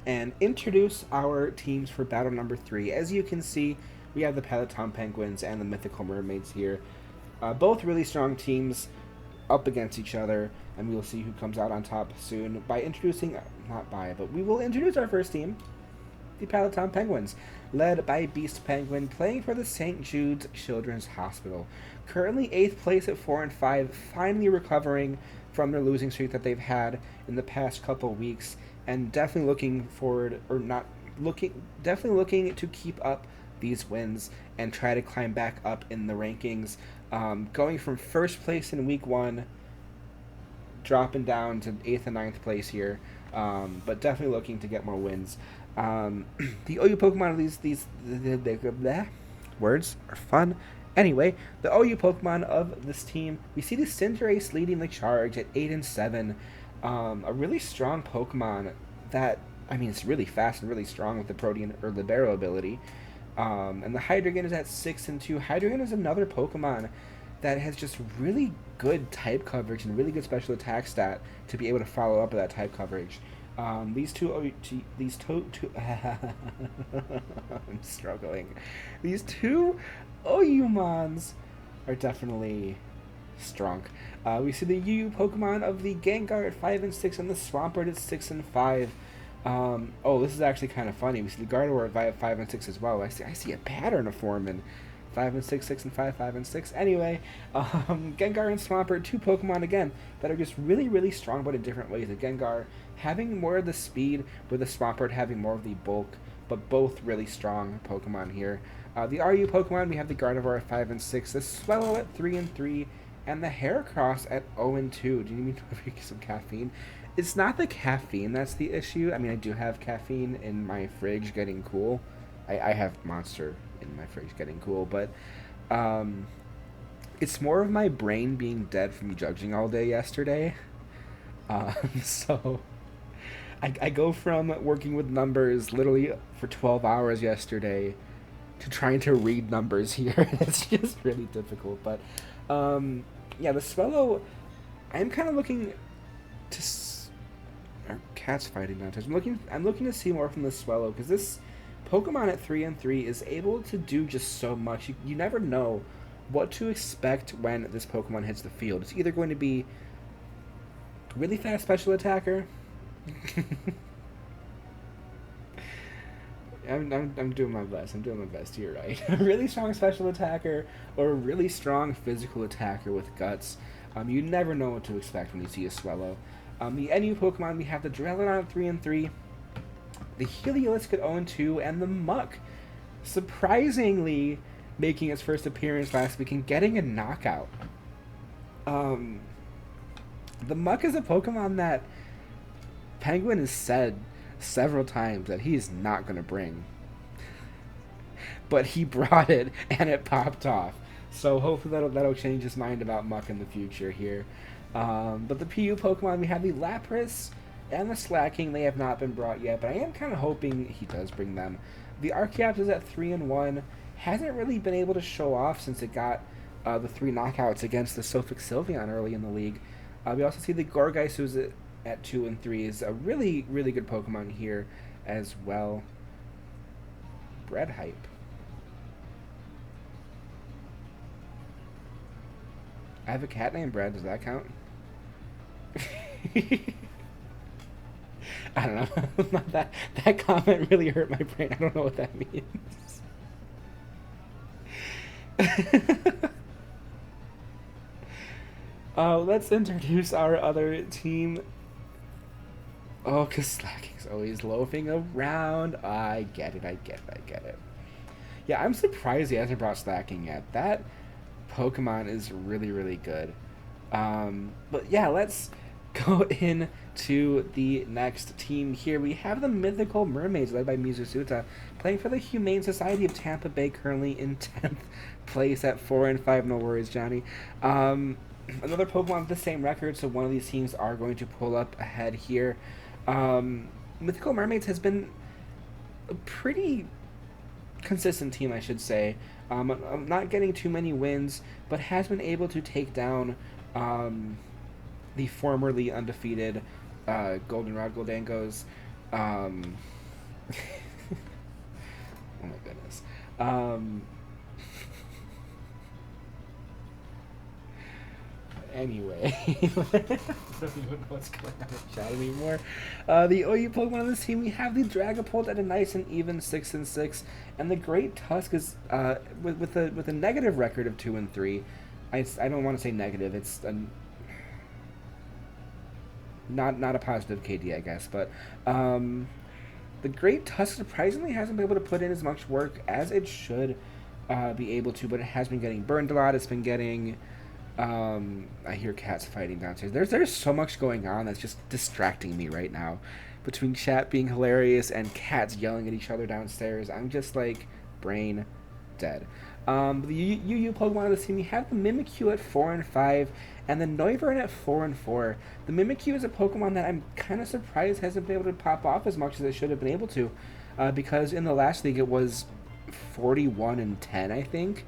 and introduce our teams for battle number 3. As you can see, we have the Pallet Penguins and the Mythical Mermaids here. Both really strong teams up against each other, and we will see who comes out on top soon by introducing, not by, but we will introduce our first team, the Pallet Penguins, led by Beast Penguin, playing for the St. Jude's Children's Hospital. Currently 8th place at 4 and 5, finally recovering from their losing streak that they've had in the past couple weeks, and definitely looking forward, or not looking, definitely looking to keep up these wins and try to climb back up in the rankings. Going from first place in week 1, dropping down to 8th and 9th place here, but definitely looking to get more wins. The OU Pokemon of these words are fun. Anyway, the OU Pokemon of this team, we see the Cinderace leading the charge at 8 and 7. A really strong Pokemon that, I mean, it's really fast and really strong with the Protean or Libero ability. And the Hydreigon is at 6 and 2. Hydreigon is another Pokemon that has just really good type coverage and really good special attack stat to be able to follow up with that type coverage. These two, I'm struggling. These two Oyumons are definitely strong. We see the UU Pokemon of the Gengar at 5 and 6 and the Swampert at 6 and 5. This is actually kind of funny. We see the Gardevoir at 5 and 6 as well. I see a pattern of forming. 5 and 6, 6 and 5, 5 and 6. Anyway, Gengar and Swampert, two Pokemon again that are just really, really strong, but in different ways. The Gengar having more of the speed, with the Swampert having more of the bulk, but both really strong Pokemon here. The RU Pokemon, we have the Gardevoir at 5 and 6, the Swellow at 3 and 3, and the Heracross at 0 and 2. Do you need to drink some caffeine? It's not the caffeine that's the issue. I mean, I do have caffeine in my fridge getting cool. I have Monster in my fridge getting cool, but it's more of my brain being dead from judging all day yesterday. So I go from working with numbers literally for 12 hours yesterday to trying to read numbers here. It's just really difficult. But the Swellow, I'm kind of looking to our cat's fighting downstairs. I'm looking to see more from the Swellow, because this Pokemon at 3 and 3 is able to do just so much. You never know what to expect when this Pokemon hits the field. It's either going to be a really fast special attacker. I'm doing my best. I'm doing my best here, right? A really strong special attacker or a really strong physical attacker with guts. You never know what to expect when you see a Swellow. The NU Pokemon, we have the Duraludon at 3 and 3, the Heliolisk at 0 and 2, and the Muck surprisingly making its first appearance last week and getting a knockout. The Muck is a Pokemon that Penguin has said several times that he is not going to bring. But he brought it, and it popped off. So hopefully that'll change his mind about Muck in the future here. But the PU Pokemon, we have the Lapras and the Slacking. They have not been brought yet, but I am kind of hoping he does bring them. The Archeops is at 3 and 1. Hasn't really been able to show off since it got the 3 knockouts against the Sophic Sylveon early in the league. We also see the Gourgeist, who's at 2 and 3, is a really, really good Pokemon here as well. Bread hype. I have a cat named Brad. Does that count? I don't know. that comment really hurt my brain. I don't know what that means. Let's introduce our other team. Oh, because Slacking's always loafing around. I get it. Yeah, I'm surprised he hasn't brought Slacking yet. That Pokemon is really, really good. But yeah, let's go into the next team here. We have the Mythical Mermaids, led by Mizusuta, playing for the Humane Society of Tampa Bay, currently in 10th place at 4 and 5. No worries, Johnny. Another Pokemon with the same record, so one of these teams are going to pull up ahead here. Mythical Mermaids has been a pretty consistent team, I should say. Not getting too many wins, but has been able to take down the formerly undefeated Goldenrod Goldangos. Oh my goodness. Um, Anyway, I don't even know what's going on with chat anymore. The OU Pokemon on this team, we have the Dragapult at a nice and even 6-6, and the Great Tusk is with a negative record of 2-3. I don't want to say negative. It's not a positive KD, I guess, but the Great Tusk surprisingly hasn't been able to put in as much work as it should be able to, but it has been getting burned a lot. It's been getting I hear cats fighting downstairs. There's so much going on that's just distracting me right now. Between chat being hilarious and cats yelling at each other downstairs, I'm just like brain dead. The UU Pokemon of the team, we have the Mimikyu at 4-5 and the Noivern at 4-4. The Mimikyu is a Pokemon that I'm kind of surprised hasn't been able to pop off as much as it should have been able to, because in the last league it was 41-10, I think.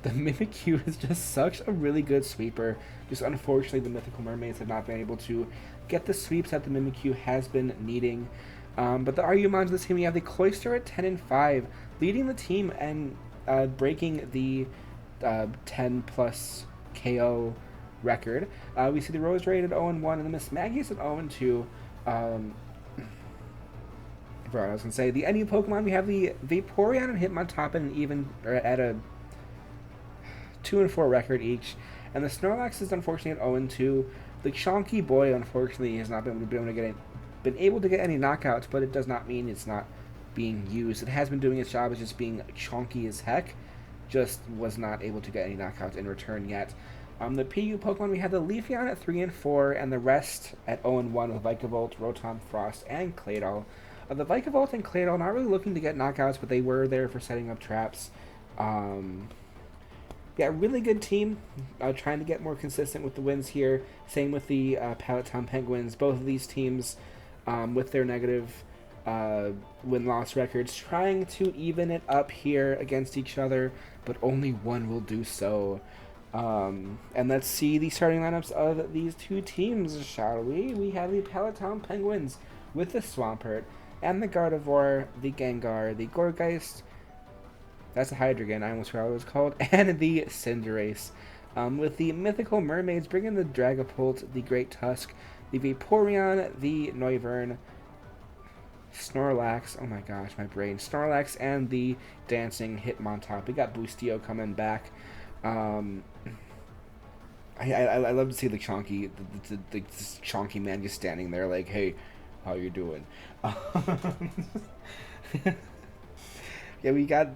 The Mimikyu is just such a really good sweeper. Just unfortunately, the Mythical Mermaids have not been able to get the sweeps that the Mimikyu has been needing. But the Argumons of this team, we have the Cloyster at 10-5, leading the team and breaking the 10+ KO record. We see the Roserade at 0-1 and the Miss Maggie's at 0-2. I was gonna say the NU Pokemon. We have the Vaporeon and Hitmontop and even at a 2-4 record each, and the Snorlax is unfortunately at 0-2. The Chonky Boy unfortunately has not been able to get any knockouts, but it does not mean it's not being used. It has been doing its job as just being chonky as heck. Just was not able to get any knockouts in return yet. The PU Pokemon, we have the Leafeon at 3-4, and the rest at 0-1 with Vikavolt, Rotom, Frost, and Claydol. The Vikavolt and Claydol not really looking to get knockouts, but they were there for setting up traps. Yeah, really good team. Trying to get more consistent with the wins here. Same with the Pallet Penguins. Both of these teams with their negative win-loss records trying to even it up here against each other, but only one will do so. And let's see the starting lineups of these two teams, shall we? We have the Pallet Penguins with the Swampert and the Gardevoir, the Gengar, the Gourgeist, that's a Hydreigon, I almost forgot what it was called, and the Cinderace. With the Mythical Mermaids bringing the Dragapult, the Great Tusk, the Vaporeon, the Noivern, Snorlax, oh my gosh, my brain, Snorlax, and the Dancing Hitmontop. We got Boostio coming back. I love to see the Chonky, the Chonky man just standing there like, hey, how you doing? Yeah, we got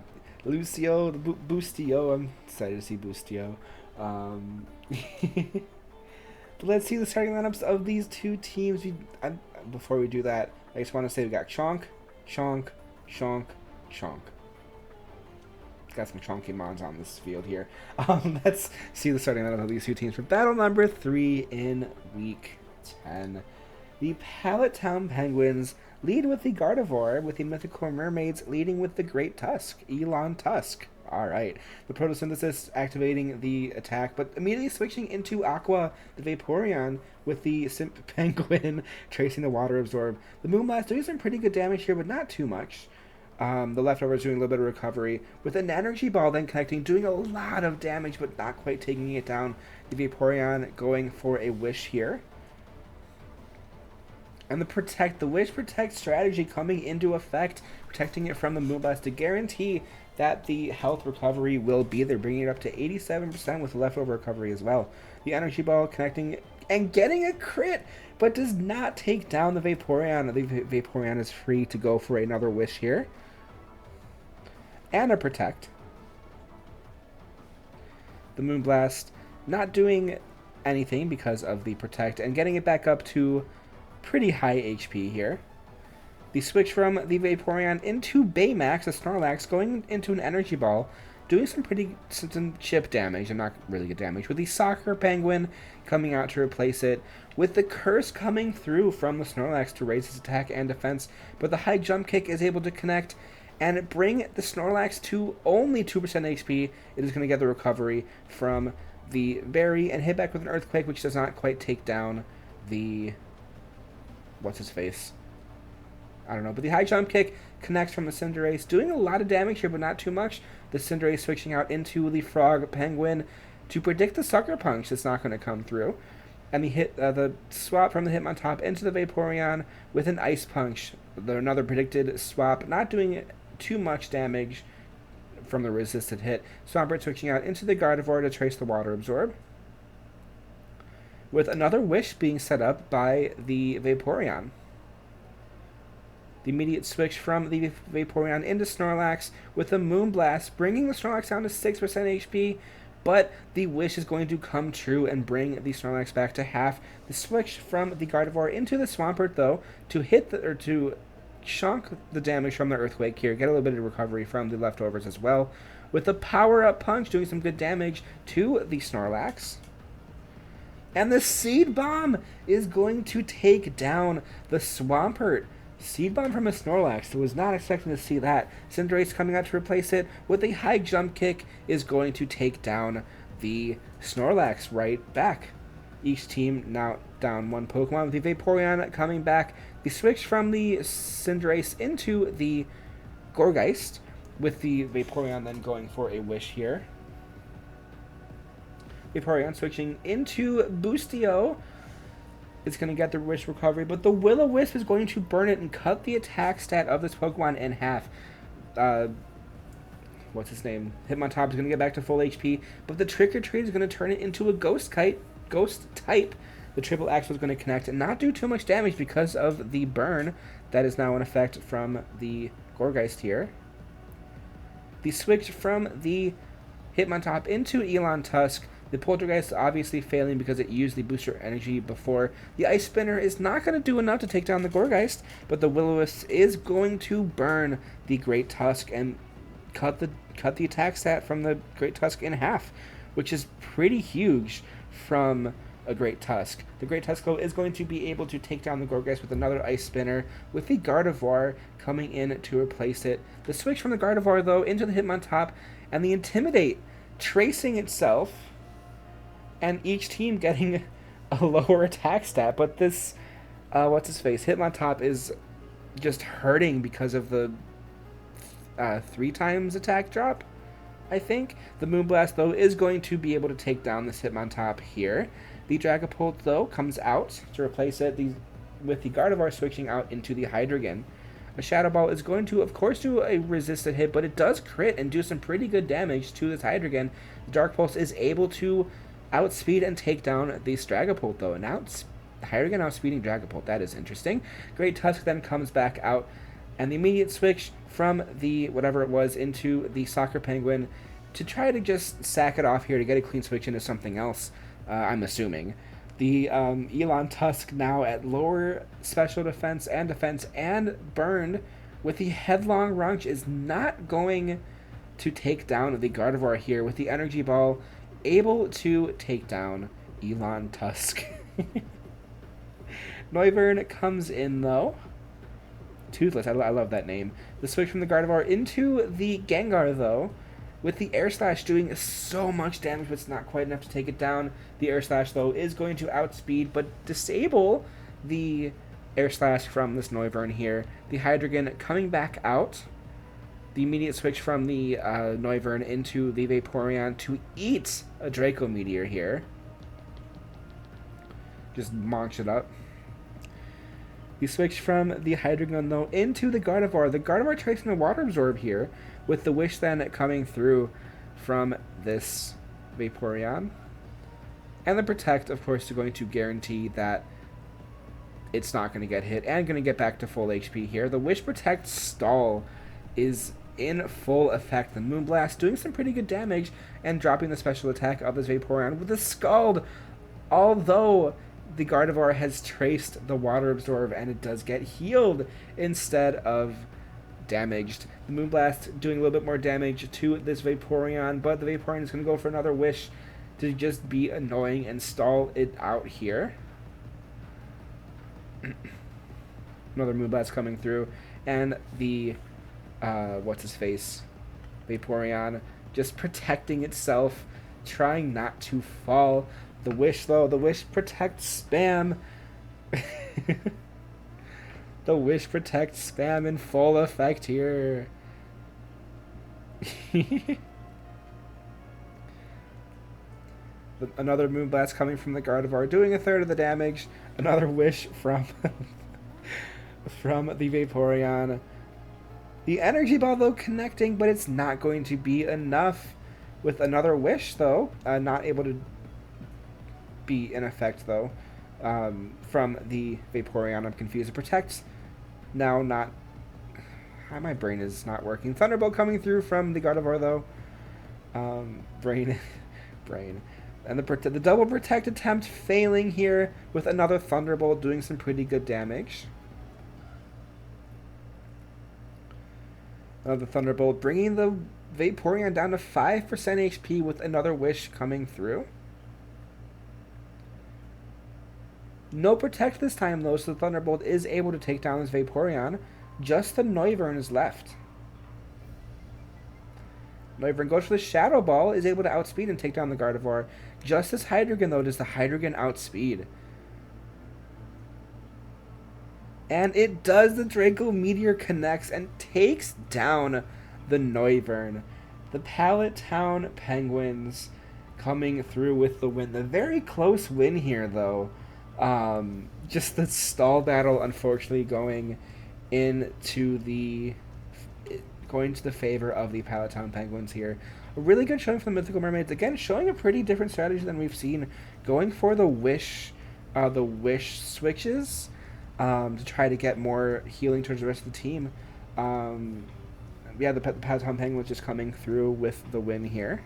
Lucio, the Boostio. I'm excited to see Boostio. But let's see the starting lineups of these two teams. Before we do that, I just want to say we got Chonk, Chonk, Chonk, Chonk. Got some chonky mons on this field here. Let's see the starting lineup of these two teams for battle number 3 in week 10. The Pallet Town Penguins lead with the Gardevoir, with the Mythical Mermaids leading with the Great Tusk, Elon Tusk. Alright, the Photosynthesis activating the attack, but immediately switching into Aqua, the Vaporeon, with the Simp Penguin tracing the Water Absorb. The Moonblast doing some pretty good damage here, but not too much. The Leftovers doing a little bit of recovery, with an Energy Ball then connecting, doing a lot of damage, but not quite taking it down. The Vaporeon going for a Wish here. And the Wish Protect strategy coming into effect, protecting it from the Moonblast to guarantee that the health recovery will be there, bringing it up to 87% with leftover recovery as well. The Energy Ball connecting and getting a crit, but does not take down the Vaporeon. The Vaporeon is free to go for another Wish here. And a Protect. The Moonblast not doing anything because of the Protect and getting it back up to pretty high HP here. The switch from the Vaporeon into Baymax, a Snorlax, going into an Energy Ball, doing some chip damage, and not really good damage, with the Soccer Penguin coming out to replace it, with the Curse coming through from the Snorlax to raise its attack and defense, but the high jump kick is able to connect and bring the Snorlax to only 2% HP. It is going to get the recovery from the Berry and hit back with an Earthquake, which does not quite take down the... what's his face? I don't know. But the high jump kick connects from the Cinderace, doing a lot of damage here, but not too much. The Cinderace switching out into the Frog Penguin to predict the Sucker Punch that's not going to come through. And the swap from the Hitmontop into the Vaporeon with an Ice Punch. Another predicted swap, not doing too much damage from the resisted hit. Swampert switching out into the Gardevoir to trace the Water Absorb, with another Wish being set up by the Vaporeon. The immediate switch from the Vaporeon into Snorlax with the Moonblast, bringing the Snorlax down to 6% HP, but the Wish is going to come true and bring the Snorlax back to half. The switch from the Gardevoir into the Swampert, though, to chunk the damage from the Earthquake here, get a little bit of recovery from the leftovers as well, with the Power-Up Punch doing some good damage to the Snorlax. And the Seed Bomb is going to take down the Swampert. Seed Bomb from a Snorlax. I was not expecting to see that. Cinderace coming out to replace it with a high jump kick is going to take down the Snorlax right back. Each team now down one Pokemon. With the Vaporeon coming back. The switch from the Cinderace into the Gourgeist, with the Vaporeon then going for a Wish here. Vaporeon switching into Boostio. It's going to get the Wish recovery, but the Will-O-Wisp is going to burn it and cut the attack stat of this Pokemon in half. What's his name? Hitmontop is going to get back to full HP, but the Trick or Treat is going to turn it into a Ghost type. The Triple Axe was going to connect and not do too much damage because of the burn that is now in effect from the Gourgeist here. The switch from the Hitmontop into Elon Tusk. The Poltergeist obviously failing because it used the booster energy before. The Ice Spinner is not going to do enough to take down the Gourgeist, but the Will-O-Wisp is going to burn the Great Tusk and cut the attack stat from the Great Tusk in half, which is pretty huge from a Great Tusk. The Great Tusk, though, is going to be able to take down the Gourgeist with another Ice Spinner, with the Gardevoir coming in to replace it. The switch from the Gardevoir, though, into the Hitmontop, and the Intimidate tracing itself, and each team getting a lower attack stat. But this, what's-his-face, Hitmontop is just hurting because of the 3 times attack drop, I think. The Moonblast, though, is going to be able to take down this Hitmontop here. The Dragapult, though, comes out to replace it with the Gardevoir switching out into the Hydreigon. A Shadow Ball is going to, of course, do a resisted hit, but it does crit and do some pretty good damage to this Hydreigon. The Dark Pulse is able to outspeed and take down the Dragapult, though. And Hydreigon outspeeding Dragapult. That is interesting. Great Tusk then comes back out, and the immediate switch from the whatever it was into the Soccer Penguin to try to just sack it off here to get a clean switch into something else, I'm assuming. The Elon Tusk now at lower special defense and burned with the Headlong Runch is not going to take down the Gardevoir here, with the Energy Ball able to take down Elon Tusk. Noivern comes in, though. Toothless, I love that name. The switch from the Gardevoir into the Gengar, though, with the Air Slash doing so much damage, but it's not quite enough to take it down. The Air Slash, though, is going to outspeed, but disable the Air Slash from this Noivern here. The Hydreigon coming back out. The immediate switch from the Noivern into the Vaporeon to eat a Draco Meteor here. Just monch it up. The switch from the Hydreigon, though, into the Gardevoir. The Gardevoir tracing the Water Absorb here, with the Wish then coming through from this Vaporeon. And the Protect, of course, is going to guarantee that it's not going to get hit and going to get back to full HP here. The Wish Protect stall is in full effect. The Moonblast doing some pretty good damage and dropping the special attack of this Vaporeon with the Scald, although the Gardevoir has traced the Water Absorb and it does get healed instead of damaged. The Moonblast doing a little bit more damage to this Vaporeon, but the Vaporeon is going to go for another Wish to just be annoying and stall it out here. Another Moonblast coming through, and the what's-his-face Vaporeon just protecting itself, trying not to fall. The Wish, though, the Wish protects spam. The Wish Protect spam in full effect here. Another Moonblast coming from the Gardevoir, doing a third of the damage. Another Wish from from the Vaporeon. The Energy Ball, though, connecting, but it's not going to be enough. With another Wish, though, not able to be in effect, though, from the Vaporeon. I'm confused. It protects now, not... My brain is not working. Thunderbolt coming through from the Gardevoir, though. Brain. And the double protect attempt failing here with another Thunderbolt doing some pretty good damage. Another Thunderbolt bringing the Vaporeon down to 5% HP with another Wish coming through. No Protect this time, though, so the Thunderbolt is able to take down this Vaporeon. Just the Noivern is left. Noivern goes for the Shadow Ball, is able to outspeed and take down the Gardevoir. Just as Hydreigon, though, does the Hydreigon outspeed. And it does. The Draco Meteor connects and takes down the Noivern. The Pallet Town Penguins coming through with the win. The very close win here, though. Just the stall battle, unfortunately, going to the favor of the Pallet Town Penguins here. A really good showing from the Mythical Mermaids. Again, showing a pretty different strategy than we've seen. Going for the wish switches to try to get more healing towards the rest of the team. The Pallet Town Penguins just coming through with the win here.